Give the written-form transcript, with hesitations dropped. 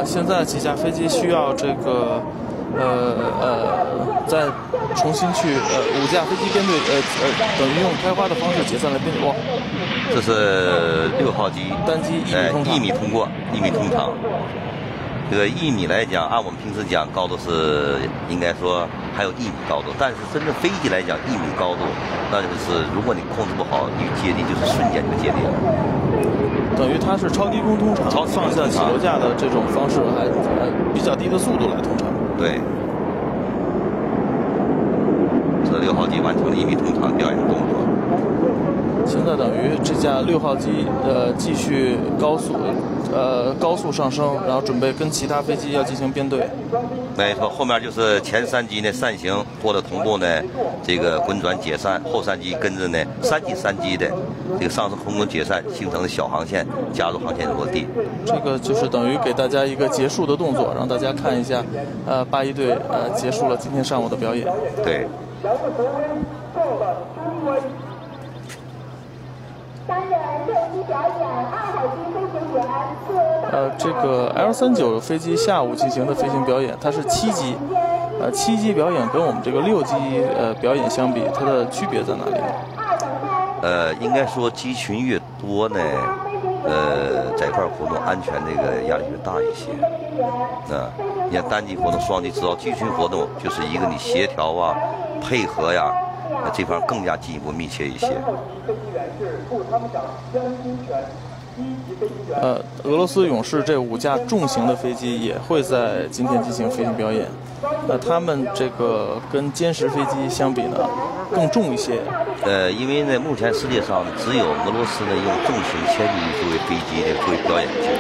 现在几架飞机需要这个再重新去5架飞机编队等于用开花的方式解散了编队。哇，这是6号机单机1米通过1米通场。这个1米来讲，按我们平时讲高度是应该说还有1米高度，但是真正飞机来讲1米高度，那就是如果你控制不好，你接地就是瞬间就接地了。等于它是超低空通常，上下起落架的这种方式，还比较低的速度来通常。对，这6号机完成了1米通场表演动作。现在等于这架6号机继续高速上升，然后准备跟其他飞机要进行编队。没错，后面就是前3机呢扇形或者同步呢这个滚转解散，后3机跟着呢3机的这个上升空中解散，形成的小航线加入航线落地。这个就是等于给大家一个结束的动作，让大家看一下81队结束了今天上午的表演。对。这个 L39飞机下午进行的飞行表演，它是7机，7机表演跟我们这个6机表演相比，它的区别在哪里呢？应该说机群越多呢，在一块活动安全这个压力越大一些。你看单机活动、双机知道机群活动就是一个你协调啊、配合呀，这方更加进一步密切一些。俄罗斯勇士这5架重型的飞机也会在今天进行飞行表演。他们这个跟歼十飞机相比呢，更重一些。因为呢，目前世界上只有俄罗斯呢用重型千斤作为飞机的作为表演机。